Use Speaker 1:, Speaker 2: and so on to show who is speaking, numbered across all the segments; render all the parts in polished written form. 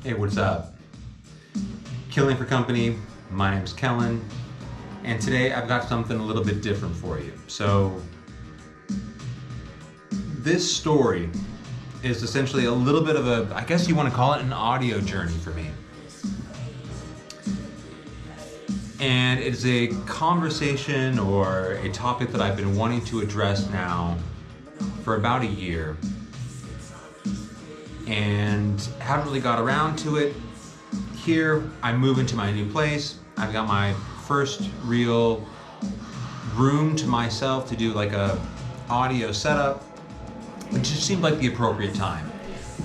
Speaker 1: Hey, what's up? Killing for company. My name's Kellen, and today I've got something a little bit different for you. So, this story is essentially a little bit of a, I guess you want to call it an audio journey for me. And it's a conversation or a topic that I've been wanting to address now for about a year. And haven't really got around to it. Here, I move into my new place. I've got my first real room to myself to do like a audio setup. It just seemed like the appropriate time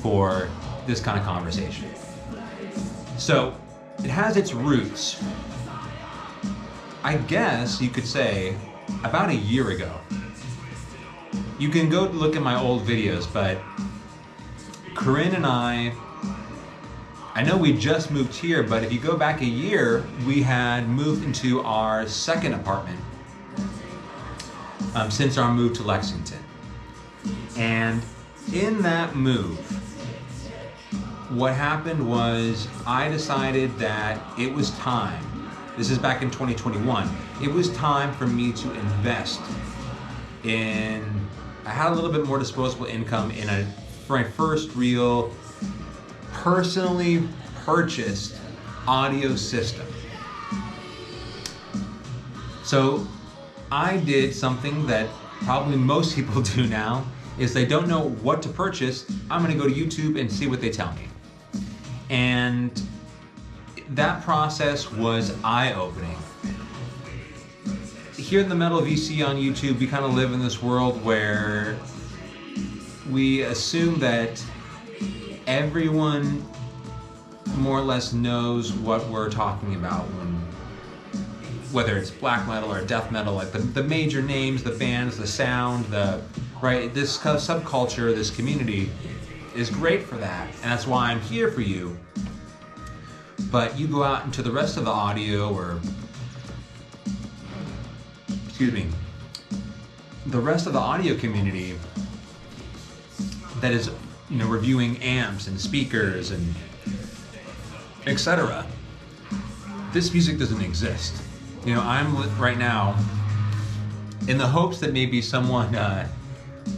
Speaker 1: for this kind of conversation. So, it has its roots, I guess you could say, about a year ago. You can go look at my old videos, but Corinne and I know we just moved here, but if you go back a year, we had moved into our second apartment since our move to Lexington. And in that move, what happened was I decided that it was time, this is back in 2021, it was time for me to invest in, I had a little bit more disposable income in my first real personally purchased audio system. So I did something that probably most people do now, is they don't know what to purchase. I'm gonna go to YouTube and see what they tell me. And that process was eye-opening. Here in the Metal VC on YouTube, we kind of live in this world where we assume that everyone more or less knows what we're talking about, whether it's black metal or death metal, like the major names, the bands, the sound, right? This subculture, this community is great for that, and that's why I'm here for you. But you go out into the rest of the audio, the rest of the audio community that is, reviewing amps and speakers and etc. This music doesn't exist. I'm right now in the hopes that maybe someone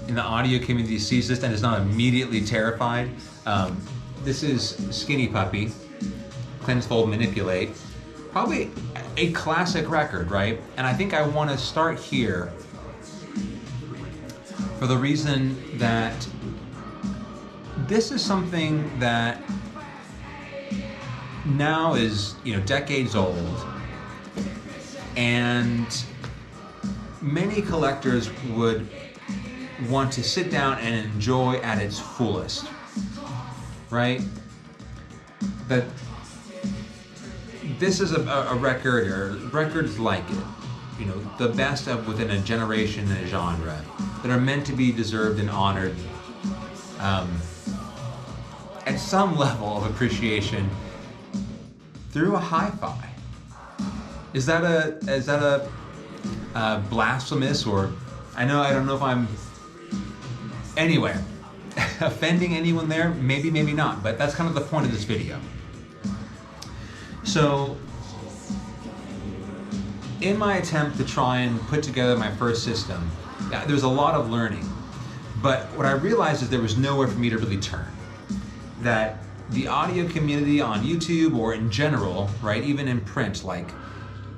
Speaker 1: in the audio community sees this and is not immediately terrified. This is Skinny Puppy, Cleanse, Fold, Manipulate. Probably a classic record, right? And I think I want to start here for the reason that this is something that now is, decades old, and many collectors would want to sit down and enjoy at its fullest, right? That this is a record, or records like it, the best of within a generation and a genre that are meant to be deserved and honored at some level of appreciation through a hi-fi. Is that a blasphemous, or I don't know if I'm anyway offending anyone there? Maybe not, but that's kind of the point of this video. So in my attempt to try and put together my first system, there was a lot of learning, but what I realized is there was nowhere for me to really turn. That the audio community on YouTube, or in general, right, even in print, like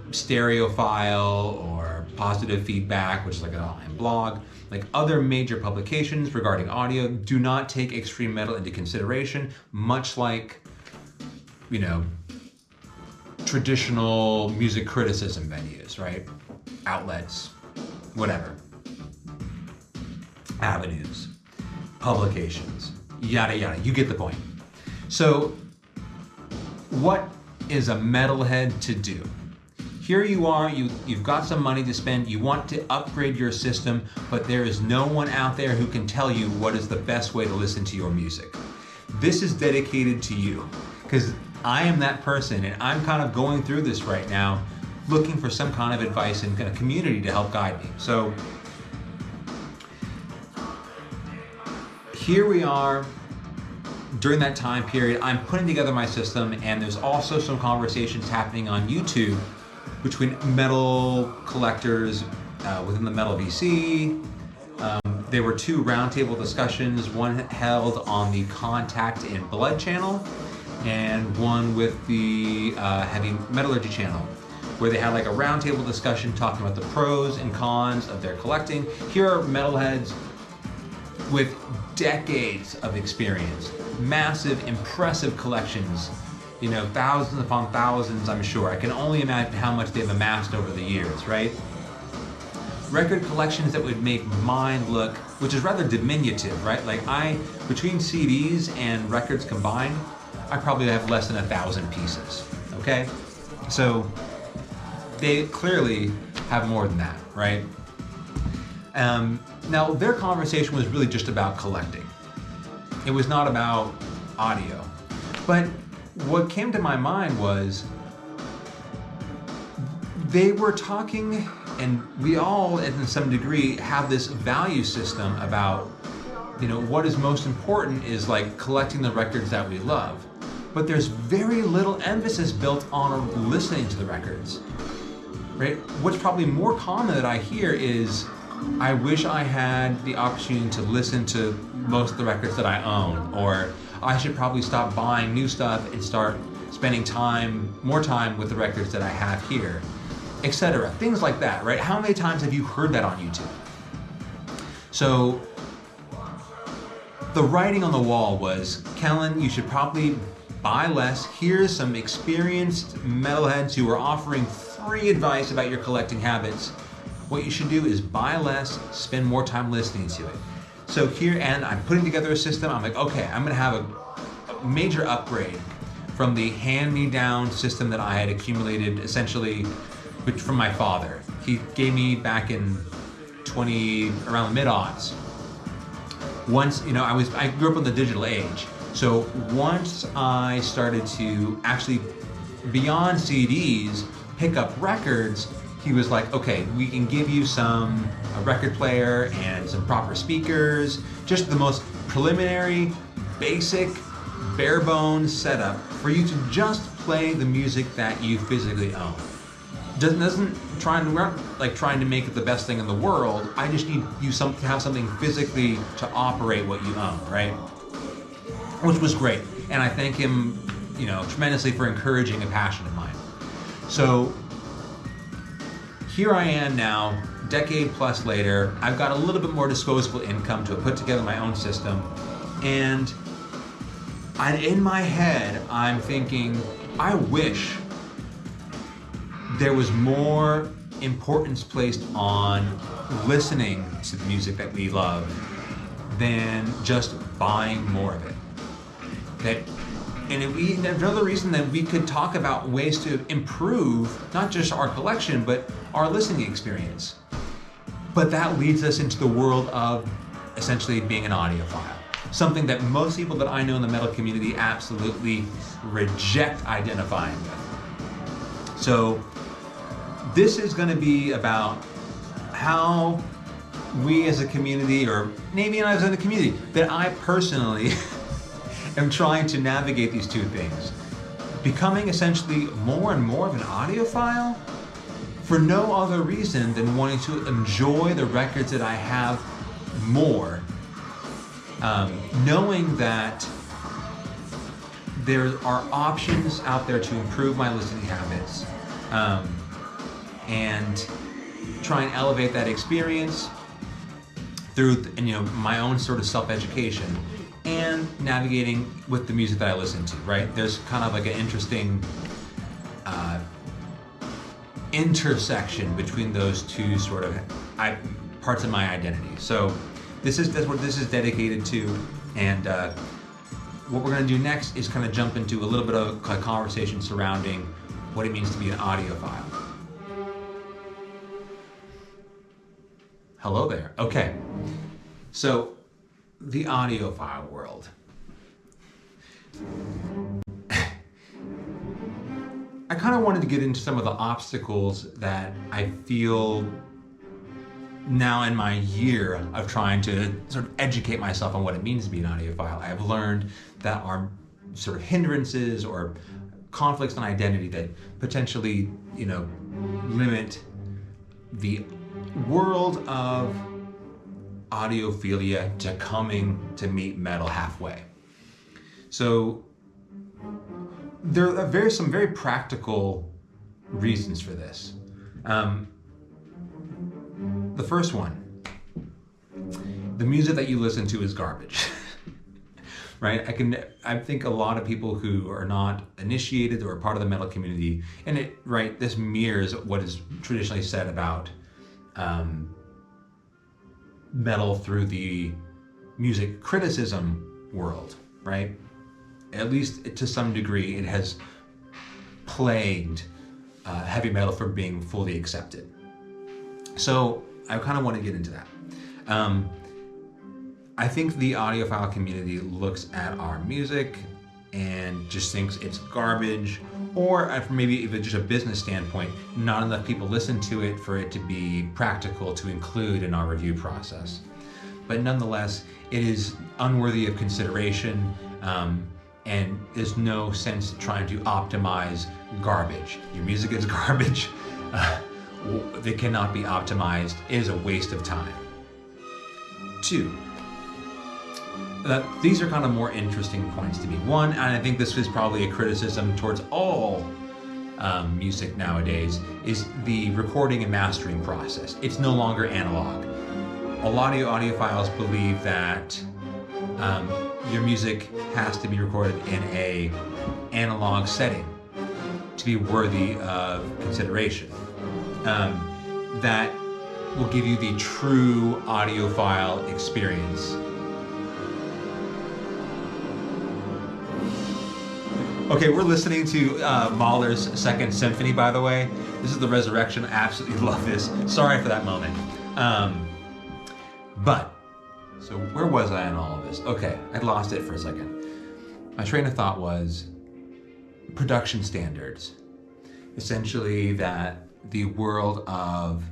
Speaker 1: Audiophile or Positive Feedback, which is like an online blog, like other major publications regarding audio, do not take extreme metal into consideration, much like, traditional music criticism venues, right? Outlets, whatever. Avenues, publications, yada yada, you get the point. So, what is a metalhead to do? Here you are, you've got some money to spend, you want to upgrade your system, but there is no one out there who can tell you what is the best way to listen to your music. This is dedicated to you, because I am that person, and I'm kind of going through this right now, looking for some kind of advice and a community to help guide me. So, here we are during that time period, I'm putting together my system, and there's also some conversations happening on YouTube between metal collectors within the Metal VC. There were 2 roundtable discussions, one held on the Contact in Blood channel, and one with the Heavy Metallurgy channel, where they had like a roundtable discussion talking about the pros and cons of their collecting. Here are metalheads with decades of experience, massive, impressive collections, you know, thousands upon thousands, I'm sure. I can only imagine how much they've amassed over the years, right? Record collections that would make mine look, which is rather diminutive, right? Like between CDs and records combined, I probably have less than 1,000 pieces, okay? So they clearly have more than that, right? Now, their conversation was really just about collecting. It was not about audio. But what came to my mind was they were talking, and we all, in some degree, have this value system about, you know, what is most important is like collecting the records that we love. But there's very little emphasis built on listening to the records, right? What's probably more common that I hear is, I wish I had the opportunity to listen to most of the records that I own, or I should probably stop buying new stuff and start spending more time with the records that I have here, etc. Things like that, right? How many times have you heard that on YouTube? So the writing on the wall was, Kellen, you should probably buy less. Here's some experienced metalheads who are offering free advice about your collecting habits. What you should do is buy less, spend more time listening to it. So here, and I'm putting together a system. I'm like, okay, I'm gonna have a major upgrade from the hand-me-down system that I had accumulated essentially from my father. He gave me back in around the mid-aughts. Once, you know, I grew up in the digital age. So once I started to actually, beyond CDs, pick up records, he was like, okay, we can give you a record player and some proper speakers, just the most preliminary, basic, bare bones setup for you to just play the music that you physically own. We're not like trying to make it the best thing in the world. I just need you to have something physically to operate what you own, right? Which was great, and I thank him, you know, tremendously for encouraging a passion of mine. So here I am now, decade plus later. I've got a little bit more disposable income to put together my own system, and in my head, I'm thinking, I wish there was more importance placed on listening to the music that we love than just buying more of it. Another reason that we could talk about ways to improve not just our collection, but our listening experience. But that leads us into the world of essentially being an audiophile. Something that most people that I know in the metal community absolutely reject identifying with. So this is going to be about how we as a community, or maybe not as a community, that I personally am trying to navigate these two things. Becoming essentially more and more of an audiophile for no other reason than wanting to enjoy the records that I have more. Knowing that there are options out there to improve my listening habits, and try and elevate that experience through my own sort of self-education and navigating with the music that I listen to, right? There's kind of like an interesting intersection between those two sort of parts of my identity. So that's what this is dedicated to, and what we're going to do next is kind of jump into a little bit of a conversation surrounding what it means to be an audiophile. Hello there. Okay, so the audiophile world. I kind of wanted to get into some of the obstacles that I feel now in my year of trying to sort of educate myself on what it means to be an audiophile. I've learned that are sort of hindrances or conflicts on identity that potentially, limit the world of audiophilia to coming to meet metal halfway. So there are some very practical reasons for this. The first one, the music that you listen to is garbage. Right? I think a lot of people who are not initiated or part of the metal community, and this mirrors what is traditionally said about metal through the music criticism world, right? At least to some degree, it has plagued heavy metal from being fully accepted. So I kind of want to get into that. I think the audiophile community looks at our music and just thinks it's garbage, or maybe even just a business standpoint, not enough people listen to it for it to be practical to include in our review process. But nonetheless, it is unworthy of consideration, and there's no sense trying to optimize garbage. Your music is garbage. That cannot be optimized. It is a waste of time. 2. These are kind of more interesting points to me. 1, and I think this is probably a criticism towards all music nowadays, is the recording and mastering process. It's no longer analog. A lot of audiophiles believe that your music has to be recorded in a analog setting to be worthy of consideration. That will give you the true audiophile experience. Okay, we're listening to Mahler's Second Symphony, by the way. This is the Resurrection. I absolutely love this. Sorry for that moment. So where was I in all of this? Okay, I lost it for a second. My train of thought was production standards. Essentially that the world of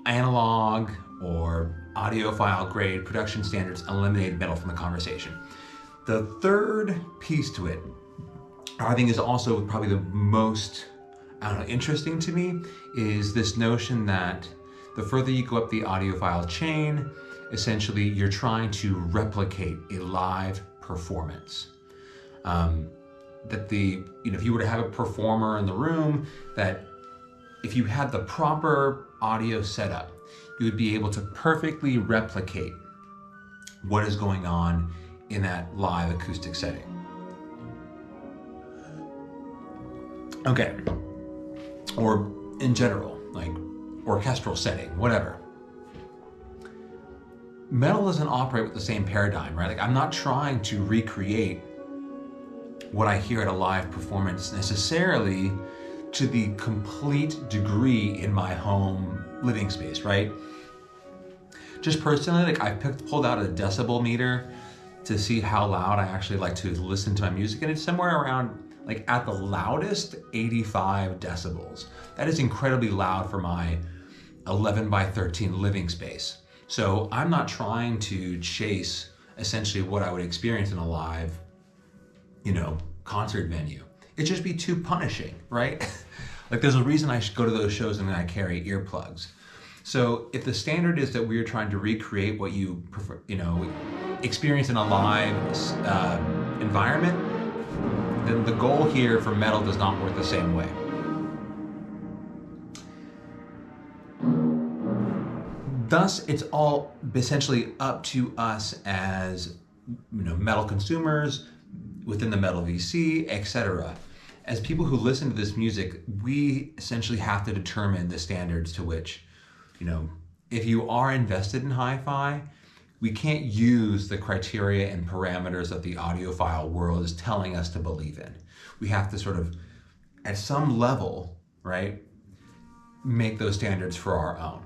Speaker 1: analog or audiophile grade production standards eliminated metal from the conversation. The third piece to it, I think is also probably the most, interesting to me, is this notion that the further you go up the audiophile chain, essentially you're trying to replicate a live performance. That if you were to have a performer in the room, that if you had the proper audio setup, you would be able to perfectly replicate what is going on in that live acoustic setting. Okay. Or in general, like orchestral setting, whatever. Metal doesn't operate with the same paradigm, right? Like I'm not trying to recreate what I hear at a live performance necessarily to the complete degree in my home living space, right? Just personally, like I pulled out a decibel meter to see how loud I actually like to listen to my music, and it's somewhere around, like at the loudest, 85 decibels. That is incredibly loud for my 11 by 13 living space. So I'm not trying to chase essentially what I would experience in a live, concert venue. It'd just be too punishing, right? Like there's a reason I should go to those shows and then I carry earplugs. So if the standard is that we're trying to recreate what you prefer, experience in a live environment, then the goal here for metal does not work the same way. Thus, it's all essentially up to us as metal consumers within the metal VC, etc. As people who listen to this music, we essentially have to determine the standards to which, if you are invested in hi-fi, we can't use the criteria and parameters that the audiophile world is telling us to believe in. We have to sort of, at some level, right, make those standards for our own.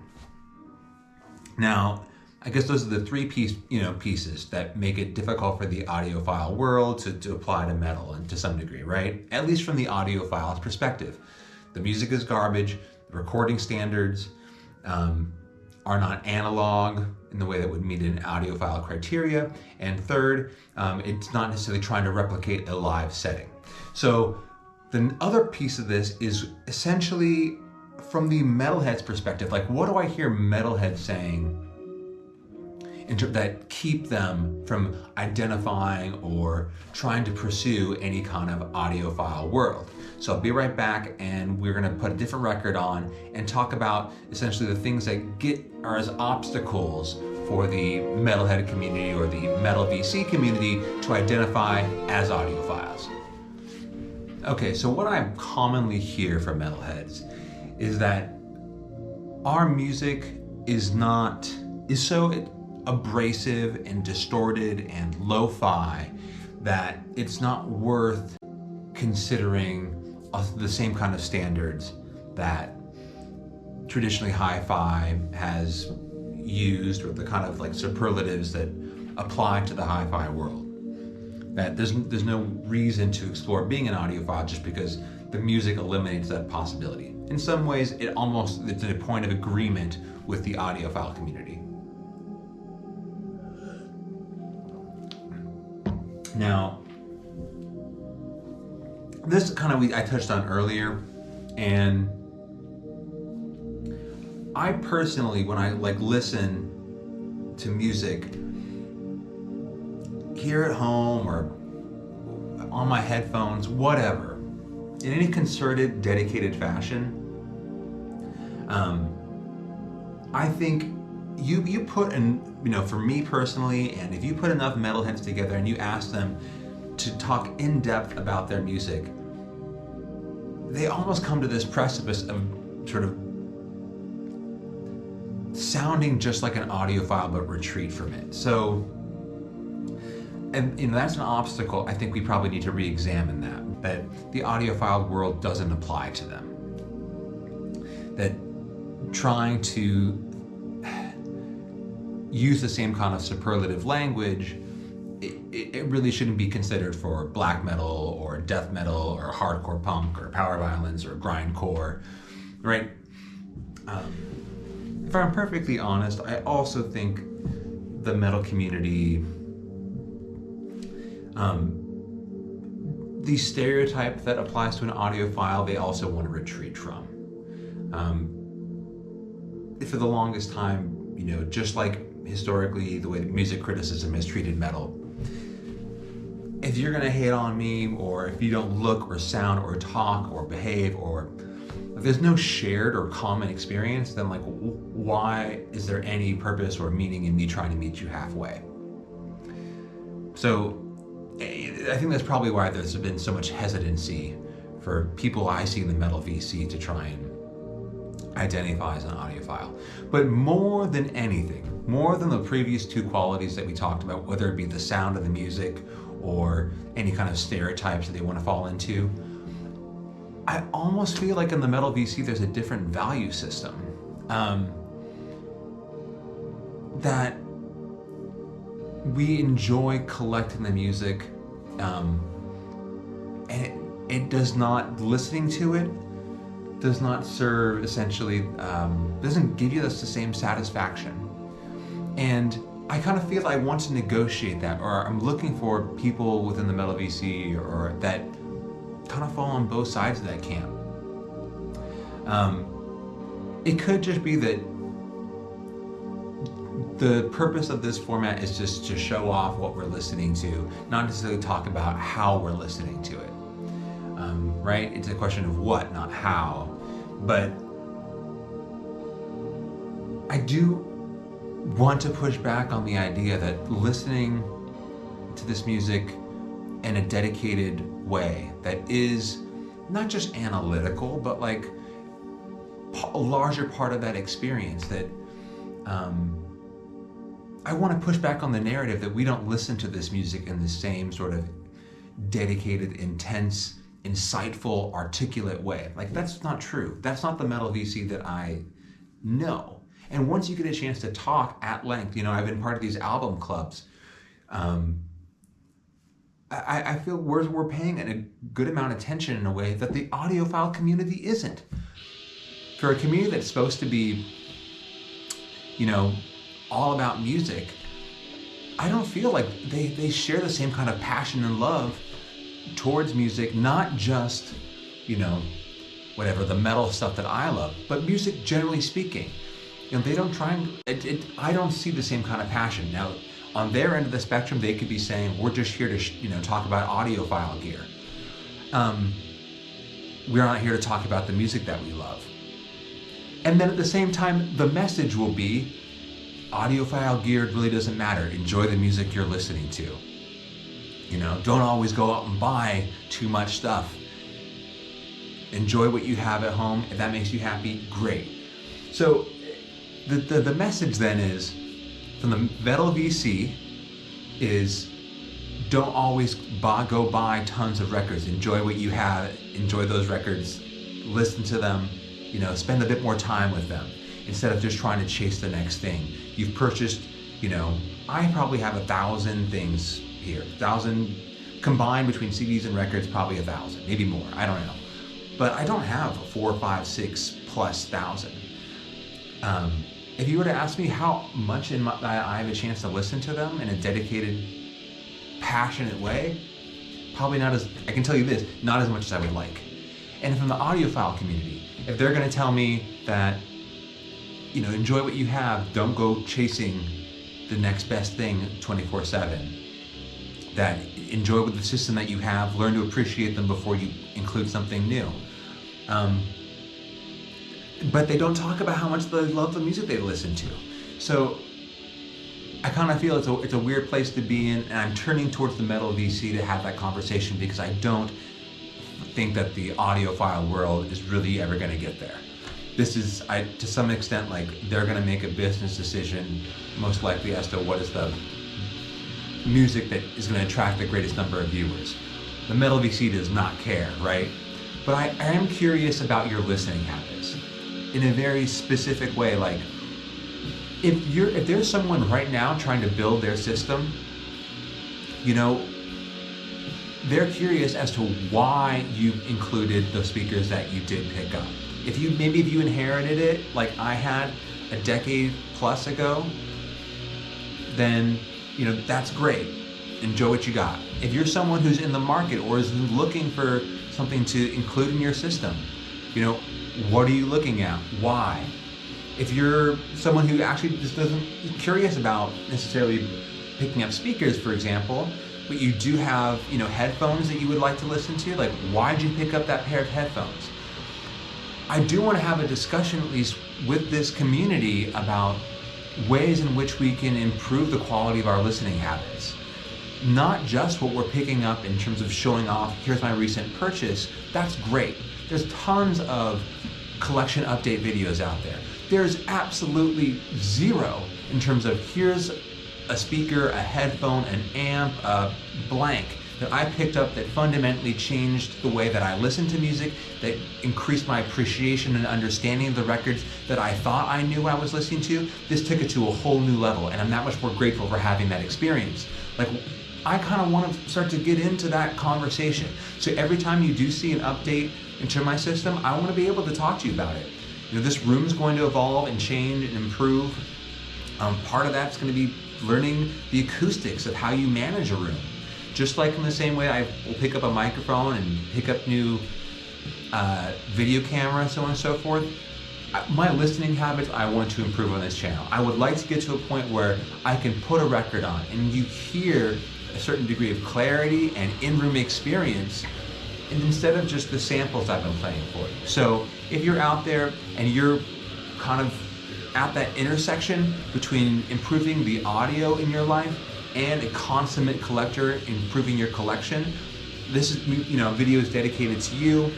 Speaker 1: Now, I guess those are the three pieces that make it difficult for the audiophile world to apply to metal, and to some degree, right? At least from the audiophile's perspective. The music is garbage, the recording standards are not analog in the way that would meet an audiophile criteria. And third, it's not necessarily trying to replicate a live setting. So the other piece of this is essentially from the metalhead's perspective, like what do I hear metalhead saying that keep them from identifying or trying to pursue any kind of audiophile world. So I'll be right back, and we're gonna put a different record on and talk about essentially the things that are as obstacles for the metalhead community or the metal VC community to identify as audiophiles. Okay, so what I commonly hear from metalheads is that our music is so abrasive and distorted and lo-fi that it's not worth considering the same kind of standards that traditionally hi-fi has used, or the kind of like superlatives that apply to the hi-fi world. That there's no reason to explore being an audiophile just because the music eliminates that possibility. In some ways, it's a point of agreement with the audiophile community. Now, this kind of I touched on earlier, and I personally, when I listen to music here at home or on my headphones, whatever, in any concerted, dedicated fashion, I think you put in, for me personally, and if you put enough metalheads together and you ask them to talk in depth about their music, they almost come to this precipice of sort of sounding just like an audiophile but retreat from it. So, and that's an obstacle I think we probably need to re-examine that the audiophile world doesn't apply to them. That trying to use the same kind of superlative language, it really shouldn't be considered for black metal or death metal or hardcore punk or power violence or grindcore, right? If I'm perfectly honest, I also think the metal community, the stereotype that applies to an audiophile, they also want to retreat from. For the longest time, just like historically the way that music criticism has treated metal, if you're gonna hate on me, or if you don't look or sound or talk or behave, or if there's no shared or common experience, then why is there any purpose or meaning in me trying to meet you halfway? So I think that's probably why there's been so much hesitancy for people I see in the metal VC to try and identify as an audiophile. But more than anything, more than the previous two qualities that we talked about, whether it be the sound of the music or any kind of stereotypes that they want to fall into, I almost feel like in the metal VC there's a different value system that we enjoy collecting the music, and it does not, listening to it does not serve, essentially, doesn't give you the same satisfaction. And I kind of feel I want to negotiate that, or I'm looking for people within the metal VC or that kind of fall on both sides of that camp. It could just be that the purpose of this format is just to show off what we're listening to, not necessarily talk about how we're listening to it. Right? It's a question of what, not how. But I do want to push back on the idea that listening to this music in a dedicated way that is not just analytical, but like a larger part of that experience, that I want to push back on the narrative that we don't listen to this music in the same sort of dedicated, intense, insightful, articulate way. Like, that's not true. That's not the metal VC that I know. And once you get a chance to talk at length, I've been part of these album clubs. I feel we're paying a good amount of attention in a way that the audiophile community isn't. For a community that's supposed to be, all about music, I don't feel like they share the same kind of passion and love towards music, not just, whatever, the metal stuff that I love, but music generally speaking. They don't try and, I don't see the same kind of passion. Now, on their end of the spectrum, they could be saying, we're just here to, talk about audiophile gear. We're not here to talk about the music that we love. And then at the same time, the message will be, audiophile gear really doesn't matter. Enjoy the music you're listening to. Don't always go out and buy too much stuff. Enjoy what you have at home. If that makes you happy, great. So the message then is, from the Metal VC, is don't always go buy tons of records. Enjoy what you have. Enjoy those records. Listen to them. Spend a bit more time with them instead of just trying to chase the next thing. You've purchased, I probably have 1,000 things here. 1,000 combined between CDs and records, probably 1,000, maybe more. I don't know. But I don't have 4, 5, 6,000+. If you were to ask me how much I have a chance to listen to them in a dedicated, passionate way, probably not as, I can tell you this, not as much as I would like. And from the audiophile community, if they're going to tell me that, enjoy what you have, don't go chasing the next best thing 24/7, that enjoy with the system that you have, learn to appreciate them before you include something new. But they don't talk about how much they love the music they listen to. So I kind of feel it's a weird place to be in, and I'm turning towards the Metal VC to have that conversation, because I don't think that the audiophile world is really ever going to get there. This is, to some extent, like, they're going to make a business decision, most likely, as to what is the music that is going to attract the greatest number of viewers. The Metal VC does not care, right? But I am curious about your listening habits in a very specific way. Like, if there's someone right now trying to build their system, they're curious as to why you included the speakers that you did pick up. If you inherited it like I had a decade plus ago, then that's great. Enjoy what you got. If you're someone who's in the market or is looking for something to include in your system, what are you looking at? Why? If you're someone who actually just isn't curious about necessarily picking up speakers, for example, but you do have, headphones that you would like to listen to, like, why did you pick up that pair of headphones? I do want to have a discussion, at least with this community, about ways in which we can improve the quality of our listening habits. Not just what we're picking up in terms of showing off, here's my recent purchase. That's great. There's tons of collection update videos out there. There's absolutely zero in terms of, here's a speaker, a headphone, an amp, a blank that I picked up that fundamentally changed the way that I listen to music, that increased my appreciation and understanding of the records that I thought I knew I was listening to. This took it to a whole new level, and I'm that much more grateful for having that experience. Like, I kind of want to start to get into that conversation. So every time you do see an update into my system, I want to be able to talk to you about it. This room's going to evolve and change and improve. Part of that's going to be learning the acoustics of how you manage a room. Just like in the same way I will pick up a microphone and pick up new video camera, so on and so forth. My listening habits, I want to improve on this channel. I would like to get to a point where I can put a record on and you hear a certain degree of clarity and in-room experience, and instead of just the samples I've been playing for you. So if you're out there and you're kind of at that intersection between improving the audio in your life and a consummate collector improving your collection, this is, video is dedicated to you.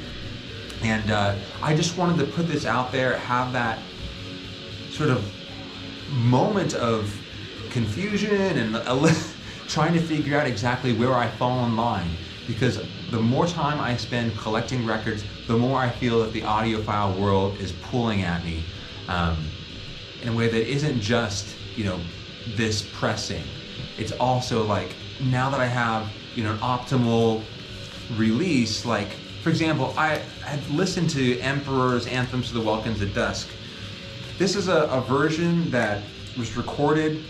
Speaker 1: And I just wanted to put this out there, have that sort of moment of confusion and trying to figure out exactly where I fall in line. Because the more time I spend collecting records, the more I feel that the audiophile world is pulling at me in a way that isn't just, this pressing. It's also like, now that I have, an optimal release, like, for example, I had listened to Emperor's Anthems to the Welkins at Dusk, This is a version that was recorded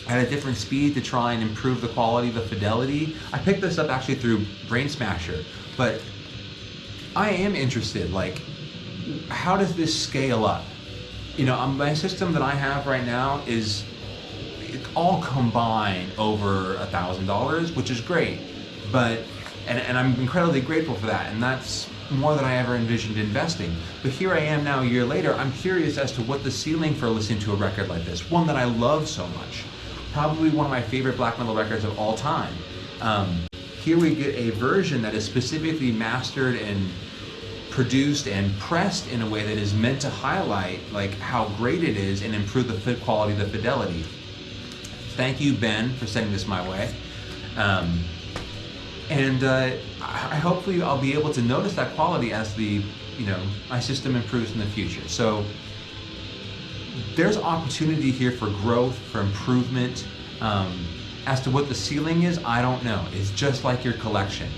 Speaker 1: at a different speed to try and improve the quality, the fidelity. I picked this up actually through Brain Smasher, but I am interested, like, how does this scale up? You know, my system that I have right now is all combined over $1,000, which is great, but and I'm incredibly grateful for that, and that's more than I ever envisioned investing. But here I am now a year later, I'm curious as to what the ceiling for listening to a record like this, one that I love so much, probably one of my favorite black metal records of all time. Here we get a version that is specifically mastered and produced and pressed in a way that is meant to highlight like how great it is and improve the quality, the fidelity. Thank you, Ben, for sending this my way. Hopefully I'll be able to notice that quality as my system improves in the future. So there's opportunity here for growth, for improvement. As to what the ceiling is, I don't know. It's just like your collection.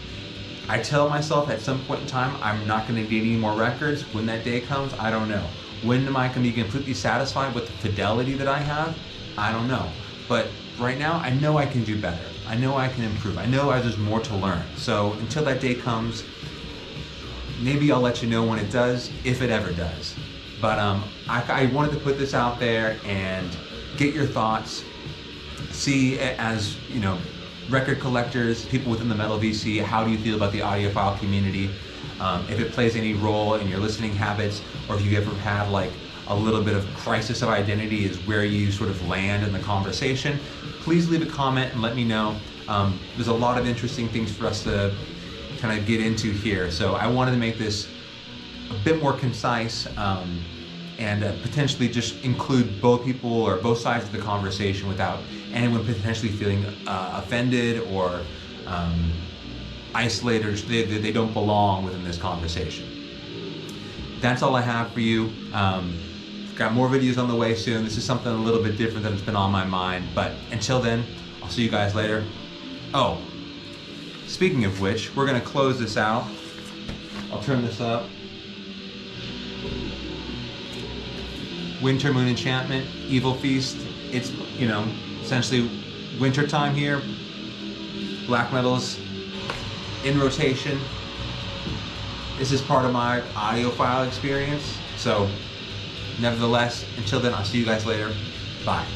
Speaker 1: I tell myself at some point in time, I'm not going to get any more records. When that day comes, I don't know. When am I going to be completely satisfied with the fidelity that I have? I don't know. But right now, I know I can do better. I know I can improve. I know there's more to learn. So until that day comes, maybe I'll let you know when it does, if it ever does. But I wanted to put this out there and get your thoughts. See, as you know, record collectors, people within the Metal VC, how do you feel about the audiophile community? If it plays any role in your listening habits, or if you ever had like a little bit of crisis of identity is where you sort of land in the conversation, please leave a comment and let me know. There's a lot of interesting things for us to kind of get into here. So I wanted to make this a bit more concise and potentially just include both people or both sides of the conversation without anyone potentially feeling offended or isolated, or they don't belong within this conversation. That's all I have for you. Got more videos on the way soon. This is something a little bit different than it's been on my mind, but until then, I'll see you guys later. Oh, speaking of which, we're gonna close this out. I'll turn this up. Winter Moon Enchantment, Evil Feast. It's, essentially winter time here. Black metal's in rotation. This is part of my audiophile experience. So, nevertheless, until then, I'll see you guys later. Bye.